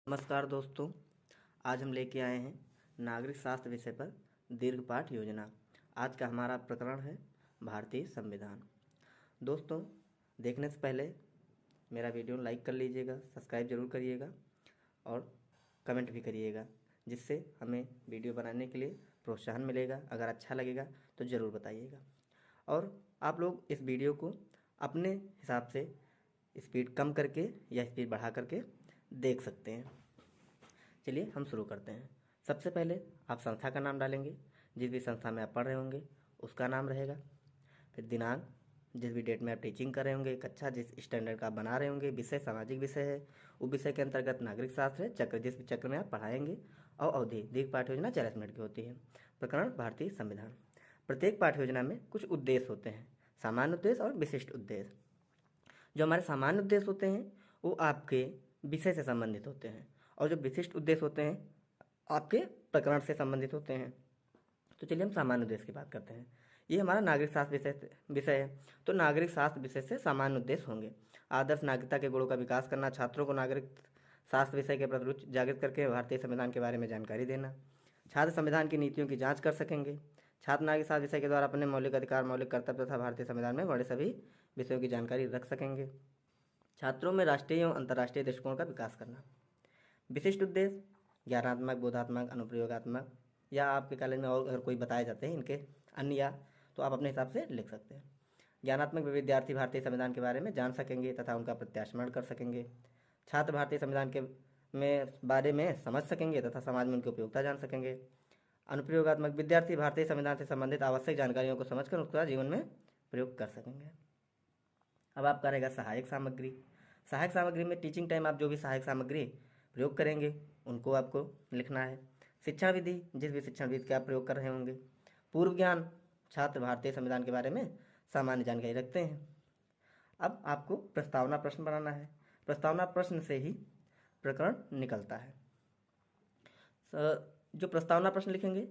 नमस्कार दोस्तों, आज हम लेके आए हैं नागरिक शास्त्र विषय पर दीर्घ पाठ योजना। आज का हमारा प्रकरण है भारतीय संविधान। दोस्तों, देखने से पहले मेरा वीडियो लाइक कर लीजिएगा, सब्सक्राइब जरूर करिएगा और कमेंट भी करिएगा, जिससे हमें वीडियो बनाने के लिए प्रोत्साहन मिलेगा। अगर अच्छा लगेगा तो ज़रूर बताइएगा। और आप लोग इस वीडियो को अपने हिसाब से स्पीड कम करके या स्पीड बढ़ा करके देख सकते हैं। चलिए हम शुरू करते हैं। सबसे पहले आप संस्था का नाम डालेंगे, जिस भी संस्था में आप पढ़ रहे होंगे उसका नाम रहेगा। फिर दिनांक, जिस भी डेट में आप टीचिंग कर रहे होंगे, कक्षा जिस स्टैंडर्ड का आप बना रहे होंगे, विषय सामाजिक विषय है, उस विषय के अंतर्गत नागरिक शास्त्र है, चक्र जिस भी चक्र में आप पढ़ाएंगे, और अवधि दीर्घ पाठ योजना 40 मिनट की होती है। प्रकरण भारतीय संविधान। प्रत्येक पाठ योजना में कुछ उद्देश्य होते हैं, सामान्य उद्देश्य और विशिष्ट उद्देश्य। जो हमारे सामान्य उद्देश्य होते हैं वो आपके विषय से संबंधित होते हैं, और जो विशिष्ट उद्देश्य होते हैं आपके प्रकरण से संबंधित होते हैं। तो चलिए हम सामान्य उद्देश्य की बात करते हैं। ये हमारा नागरिक शास्त्र विषय है, तो नागरिक शास्त्र विषय से सामान्य उद्देश्य होंगे। आदर्श नागरिकता के गुणों का विकास करना, छात्रों को नागरिक शास्त्र विषय के प्रति रुचि जागृत करके भारतीय संविधान के बारे में जानकारी देना। छात्र संविधान की नीतियों की जांच कर सकेंगे। छात्र नागरिक शास्त्र विषय के द्वारा अपने मौलिक अधिकार, मौलिक कर्तव्य तथा भारतीय संविधान में बड़े सभी विषयों की जानकारी रख सकेंगे। छात्रों में राष्ट्रीय एवं अंतर्राष्ट्रीय दृष्टिकोण का विकास करना। विशिष्ट उद्देश्य ज्ञानात्मक, बोधात्मक, अनुप्रयोगात्मक, या आपके कॉलेज में और अगर कोई बताए जाते हैं इनके अन्य, या तो आप अपने हिसाब से लिख सकते हैं। ज्ञानात्मक विद्यार्थी भारतीय संविधान के बारे में जान सकेंगे तथा उनका प्रत्यास्मरण कर सकेंगे। छात्र भारतीय संविधान के बारे में समझ सकेंगे तथा समाज में उनकी उपयोगिता जान सकेंगे। अनुप्रयोगात्मक विद्यार्थी भारतीय संविधान से संबंधित आवश्यक जानकारियों को समझकर उसका जीवन में प्रयोग कर सकेंगे। अब आपका रहेगा सहायक सामग्री। सहायक सामग्री में टीचिंग टाइम आप जो भी सहायक सामग्री प्रयोग करेंगे उनको आपको लिखना है। शिक्षण विधि, जिस भी शिक्षण विधि का आप प्रयोग कर रहे होंगे। पूर्व ज्ञान, छात्र भारतीय संविधान के बारे में सामान्य जानकारी रखते हैं। अब आपको प्रस्तावना प्रश्न बनाना है। प्रस्तावना प्रश्न से ही प्रकरण निकलता है। जो प्रस्तावना प्रश्न लिखेंगे,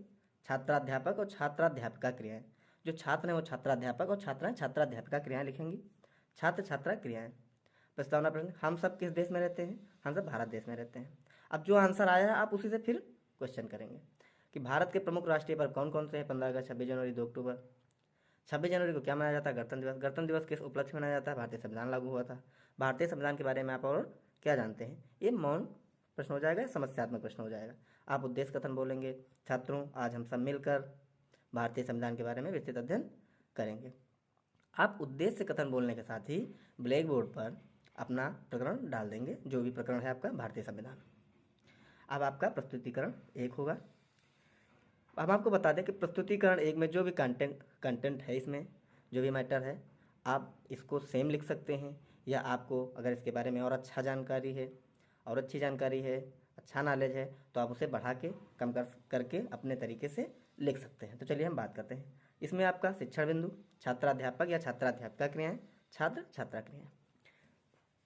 छात्राध्यापक और छात्राध्यापिका क्रियाएं। जो छात्र हैं वो छात्राध्यापक और छात्राएं छात्राध्यापिका क्रियाएं लिखेंगी। छात्र छात्रा क्रियाएं। प्रस्तावना प्रश्न, हम सब किस देश में रहते हैं? हम सब भारत देश में रहते हैं। अब जो आंसर आया है आप उसी से फिर क्वेश्चन करेंगे कि भारत के प्रमुख राष्ट्रीय पर्व कौन कौन से हैं? 15 अगस्त, 26 जनवरी, 2 अक्टूबर। 26 जनवरी को क्या मनाया जाता है? गणतंत्र दिवस। गणतंत्र दिवस किस उपलक्ष्य में मनाया जाता है? भारतीय संविधान लागू हुआ था। भारतीय संविधान के बारे में आप और क्या जानते हैं? ये मौन प्रश्न हो जाएगा, समस्यात्मक प्रश्न हो जाएगा। आप उद्देश्य कथन बोलेंगे, छात्रों आज हम सब मिलकर भारतीय संविधान के बारे में विस्तृत अध्ययन करेंगे। आप उद्देश्य कथन बोलने के साथ ही ब्लैक बोर्ड पर अपना प्रकरण डाल देंगे, जो भी प्रकरण है आपका भारतीय संविधान। अब आपका प्रस्तुतिकरण 1 होगा। हम आपको बता दें कि प्रस्तुतिकरण 1 में जो भी कंटेंट है, इसमें जो भी मैटर है, आप इसको सेम लिख सकते हैं, या आपको अगर इसके बारे में और अच्छा जानकारी है और अच्छी जानकारी है, अच्छा नॉलेज है, तो आप उसे बढ़ा के कम करके अपने तरीके से लिख सकते हैं। तो चलिए हम बात करते हैं। इसमें आपका शिक्षण बिंदु, छात्राध्यापक या छात्राध्यापिका क्रियाएं, छात्र छात्रा क्रियाएं।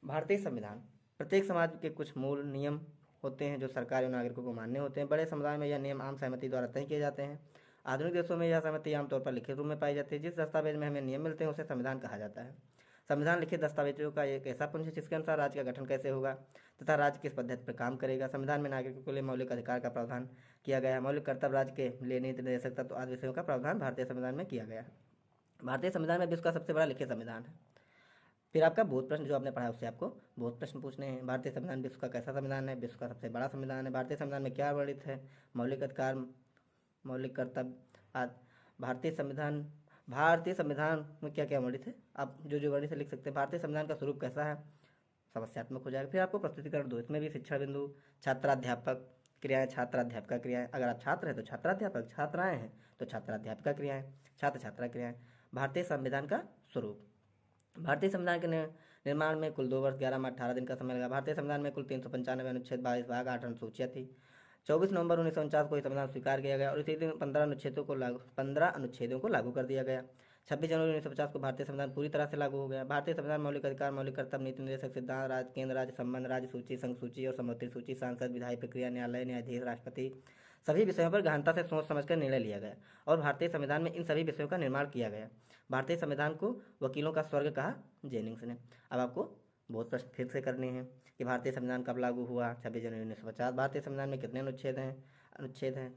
भारतीय संविधान, प्रत्येक समाज के कुछ मूल नियम होते हैं जो सरकार और नागरिकों को मान्य होते हैं। बड़े समुदाय में यह नियम आम सहमति द्वारा तय किए जाते हैं। आधुनिक देशों में यह सहमति आमतौर पर लिखित रूप में पाई जाती है। जिस दस्तावेज में हमें नियम मिलते हैं उसे संविधान कहा जाता है। संविधान लिखित दस्तावेजों का एक ऐसा पुंज है जिसके अनुसार राज्य का गठन कैसे होगा तथा राज्य किस पद्धति पर काम करेगा। संविधान में नागरिकों के लिए मौलिक अधिकार का प्रावधान किया गया है। मौलिक कर्तव्य राज्य के लिए नीति निर्देशक तत्व आदि विषयों का प्रावधान भारतीय संविधान में किया गया है। भारतीय संविधान में विश्व का सबसे बड़ा लिखित संविधान है। फिर आपका बोध प्रश्न, जो आपने पढ़ा उससे आपको बोध प्रश्न पूछने हैं। भारतीय संविधान विश्व का कैसा संविधान है? विश्व का सबसे बड़ा संविधान है। भारतीय संविधान में क्या वर्णित है? मौलिक अधिकार, मौलिक कर्तव्य आदि। भारतीय संविधान में क्या क्या वर्णित है? आप जो वर्णित है लिख सकते हैं। भारतीय संविधान का स्वरूप कैसा है? समस्यात्मक हो जाएगा। फिर आपको प्रस्तुतिकरण 2, इसमें भी शिक्षा बिंदु, छात्राध्यापक क्रियाएं, छात्राध्यापिका क्रियाएं। अगर आप छात्र हैं तो छात्राध्यापक, छात्राएं हैं तो छात्राध्यापिका क्रियाएं, छात्र छात्रा क्रियाएं। भारतीय संविधान का स्वरूप, भारतीय संविधान के निर्माण में कुल 2 वर्ष 11 माह 18 दिन का समय लगा। भारतीय संविधान में कुल 395 अनुच्छेद, 22 भाग, 8 अनुसूचियाँ थी। 24 नवंबर 1949 को यह संविधान स्वीकार किया गया और इसी दिन 15 अनुच्छेदों को लागू कर दिया गया। 26 जनवरी 1950 को भारतीय संविधान पूरी तरह से लागू हो गया। भारतीय संविधान मौलिक अधिकार, मौलिक कर्तव्य, नीति निर्देशक सिद्धांत, राज्य, केंद्र राज्य संबंध, राज्य सूची, संघ सूची और समवर्ती सूची, सांसद, विधायी प्रक्रिया, न्यायालय, न्यायाधीश, राष्ट्रपति, सभी विषयों पर गहनता से सोच समझकर निर्णय लिया गया और भारतीय संविधान में इन सभी विषयों का निर्माण किया गया। भारतीय संविधान को वकीलों का स्वर्ग कहा जेनिंग्स ने। अब आपको बहुत प्रश्न फिर से करने हैं कि भारतीय संविधान कब लागू हुआ, 26 जनवरी 1950। भारतीय संविधान में कितने अनुच्छेद हैं?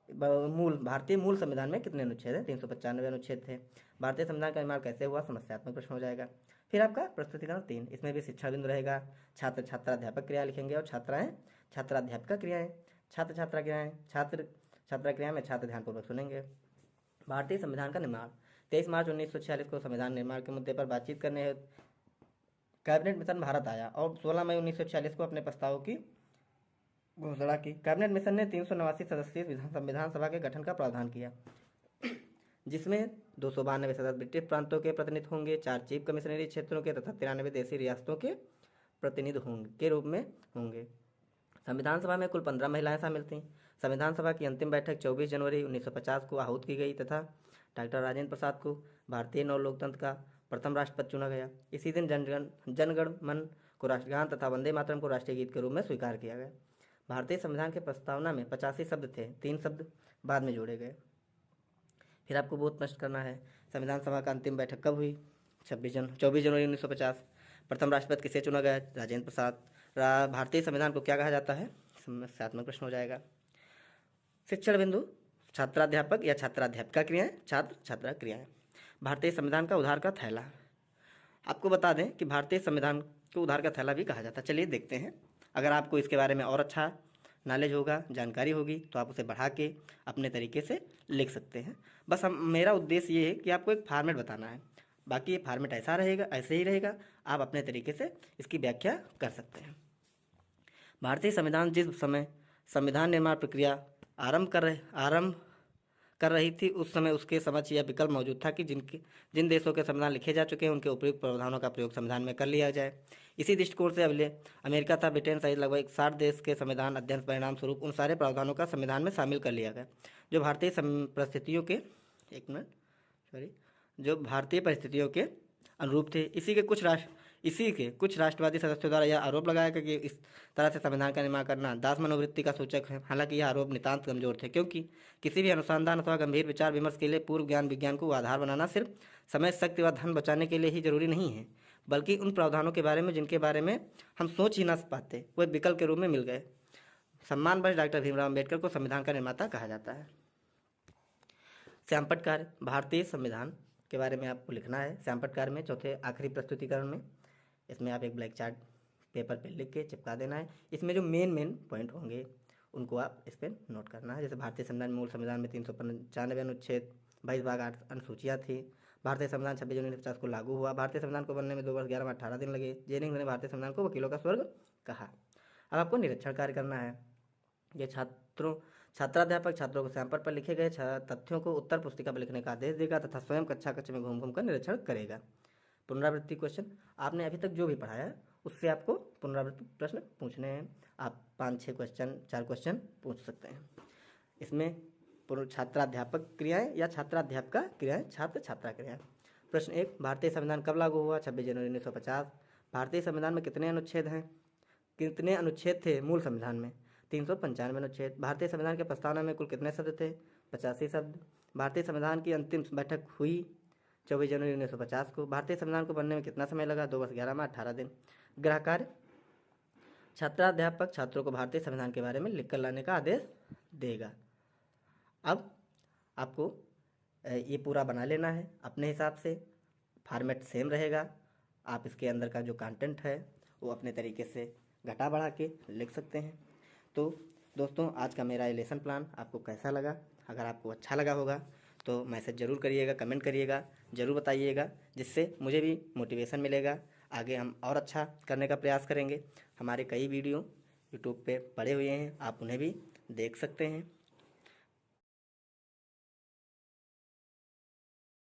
भारतीय मूल संविधान में कितने अनुच्छेद हैं? 395 अनुच्छेद थे। भारतीय संविधान का निर्माण कैसे हुआ? समस्यात्मक प्रश्न हो जाएगा। फिर आपका प्रस्तुतिकरण 3, इसमें भी शिक्षा बिंदु रहेगा। छात्र छात्राध्यापक क्रिया लिखेंगे और छात्राएं छात्राध्यापिका क्रियाएं। छात्र छात्रा क्रियाएं, छात्र छात्रा क्रिया में छात्र ध्यानपूर्वक सुनेंगे। भारतीय संविधान का निर्माण 23 मार्च 1946 को संविधान निर्माण के मुद्दे पर बातचीत करने हेतु कैबिनेट मिशन भारत आया और 16 मई 1946 को अपने प्रस्तावों की घोषणा की। कैबिनेट मिशन ने 389 सदस्यीय संविधान सभा के गठन का प्रावधान किया, जिसमें 292 सदस्य ब्रिटिश प्रांतों के प्रतिनिधि होंगे, 4 चीफ कमिश्नरी क्षेत्रों के तथा 93 देशी रियासतों के प्रतिनिधि के रूप में होंगे। संविधान सभा में कुल 15 महिलाएं शामिल थीं। संविधान सभा की अंतिम बैठक 24 जनवरी 1950 को आहूत की गई तथा डॉक्टर राजेंद्र प्रसाद को भारतीय नव लोकतंत्र का प्रथम राष्ट्रपति चुना गया। इसी दिन जनगण मन को राष्ट्रगान तथा वंदे मातरम को राष्ट्रीय गीत के रूप में स्वीकार किया गया। भारतीय संविधान के प्रस्तावना में 85 शब्द थे, 3 शब्द बाद में जोड़े गए। फिर आपको बहुत प्रश्न करना है, संविधान सभा का अंतिम बैठक कब हुई? 24 जनवरी 1950। प्रथम राष्ट्रपति किसे चुना गया? राजेंद्र प्रसाद। भारतीय संविधान को क्या कहा जाता है? समस्यात्मक प्रश्न हो जाएगा। शिक्षण बिंदु, छात्राध्यापक या छात्राध्यापिका क्रियाएं, छात्र छात्रा क्रियाएं। भारतीय संविधान का उधार का थैला, आपको बता दें कि भारतीय संविधान को उधार का थैला भी कहा जाता है। चलिए देखते हैं। अगर आपको इसके बारे में और अच्छा नॉलेज होगा, जानकारी होगी, तो आप उसे बढ़ा के अपने तरीके से लिख सकते हैं। बस मेरा उद्देश्य ये है कि आपको एक फॉर्मेट बताना है। बाकी ये फॉर्मेट ऐसा रहेगा, ऐसे ही रहेगा, आप अपने तरीके से इसकी व्याख्या कर सकते हैं। भारतीय संविधान जिस समय संविधान निर्माण प्रक्रिया आरंभ कर रही थी, उस समय उसके समक्ष यह विकल्प मौजूद था कि जिन देशों के संविधान लिखे जा चुके हैं उनके उपयुक्त प्रावधानों का प्रयोग संविधान में कर लिया जाए। इसी दृष्टिकोण से अमेरिका तथा ब्रिटेन सहित लगभग 60 देश के संविधान अध्ययन परिणाम स्वरूप उन सारे प्रावधानों का संविधान में शामिल कर लिया गया जो भारतीय परिस्थितियों के अनुरूप थे। इसी के कुछ राष्ट्रवादी सदस्यों द्वारा यह आरोप लगाया गया कि इस तरह से संविधान का निर्माण करना दास मनोवृत्ति का सूचक है। हालांकि यह आरोप नितांत कमजोर थे, क्योंकि किसी भी अनुसंधान अथवा गंभीर विचार विमर्श के लिए पूर्व ज्ञान विज्ञान को आधार बनाना सिर्फ समय, शक्ति व धन बचाने के लिए ही जरूरी नहीं है, बल्कि उन प्रावधानों के बारे में जिनके बारे में हम सोच ही ना पाते, वह विकल्प के रूप में मिल गए। सम्मानवश डॉक्टर भीमराव अम्बेडकर को संविधान का निर्माता कहा जाता है। श्यामपट्ट कार्य, भारतीय संविधान के बारे में आपको लिखना है। श्यामपट्ट कार्य में चौथे आखिरी प्रस्तुतिकरण में इसमें आप एक ब्लैक चार्ट पेपर पे लिख के चिपका देना है। इसमें जो मेन पॉइंट होंगे उनको आप इस पर नोट करना है। जैसे भारतीय संविधान मूल संविधान में 395 अनुच्छेद, 22 भाग 8 अनुसूचियाँ थी। भारतीय संविधान 26 जनवरी 1950 को लागू हुआ। भारतीय संविधान को बनने में 2 वर्ष 11 माह 18 दिन लगे। जेनिंग्स ने भारतीय संविधान को वकीलों का स्वर्ग कहा। अब आपको निरीक्षण कार्य करना है। ये छात्राध्यापक छात्रों को श्यामपट्ट पर लिखे गए तथ्यों को उत्तर पुस्तिका पर लिखने का आदेश देगा तथा स्वयं कक्षा में घूम कर निरीक्षण करेगा। पुनरावृत्ति क्वेश्चन, आपने अभी तक जो भी पढ़ाया है उससे आपको पुनरावृत्ति प्रश्न पूछने हैं। आप 5-6 क्वेश्चन 4 क्वेश्चन पूछ सकते हैं। इसमें छात्राध्यापक क्रियाएं या छात्राध्यापिका क्रियाएं, छात्र छात्रा क्रियाएं। प्रश्न 1, भारतीय संविधान कब लागू हुआ? 26 जनवरी 1950। भारतीय संविधान में कितने अनुच्छेद हैं? कितने अनुच्छेद थे मूल संविधान में? 395 अनुच्छेद। भारतीय संविधान के प्रस्तावना में कुल कितने शब्द थे? 85 शब्द। भारतीय संविधान की अंतिम बैठक हुई 24 जनवरी 1950 को। भारतीय संविधान को बनने में कितना समय लगा? 2 वर्ष 11 माह 18 दिन। गृह कार्य, छात्राध्यापक छात्रों को भारतीय संविधान के बारे में लिख कर लाने का आदेश देगा। अब आपको ये पूरा बना लेना है अपने हिसाब से। फॉर्मेट सेम रहेगा। आप इसके अंदर का जो कंटेंट है वो अपने तरीके से घटा बढ़ा के लिख सकते हैं। तो दोस्तों, आज का मेरा लेसन प्लान आपको कैसा लगा? अगर आपको अच्छा लगा होगा तो मैसेज ज़रूर करिएगा, कमेंट करिएगा, ज़रूर बताइएगा, जिससे मुझे भी मोटिवेशन मिलेगा। आगे हम और अच्छा करने का प्रयास करेंगे। हमारे कई वीडियो यूट्यूब पे पड़े हुए हैं, आप उन्हें भी देख सकते हैं।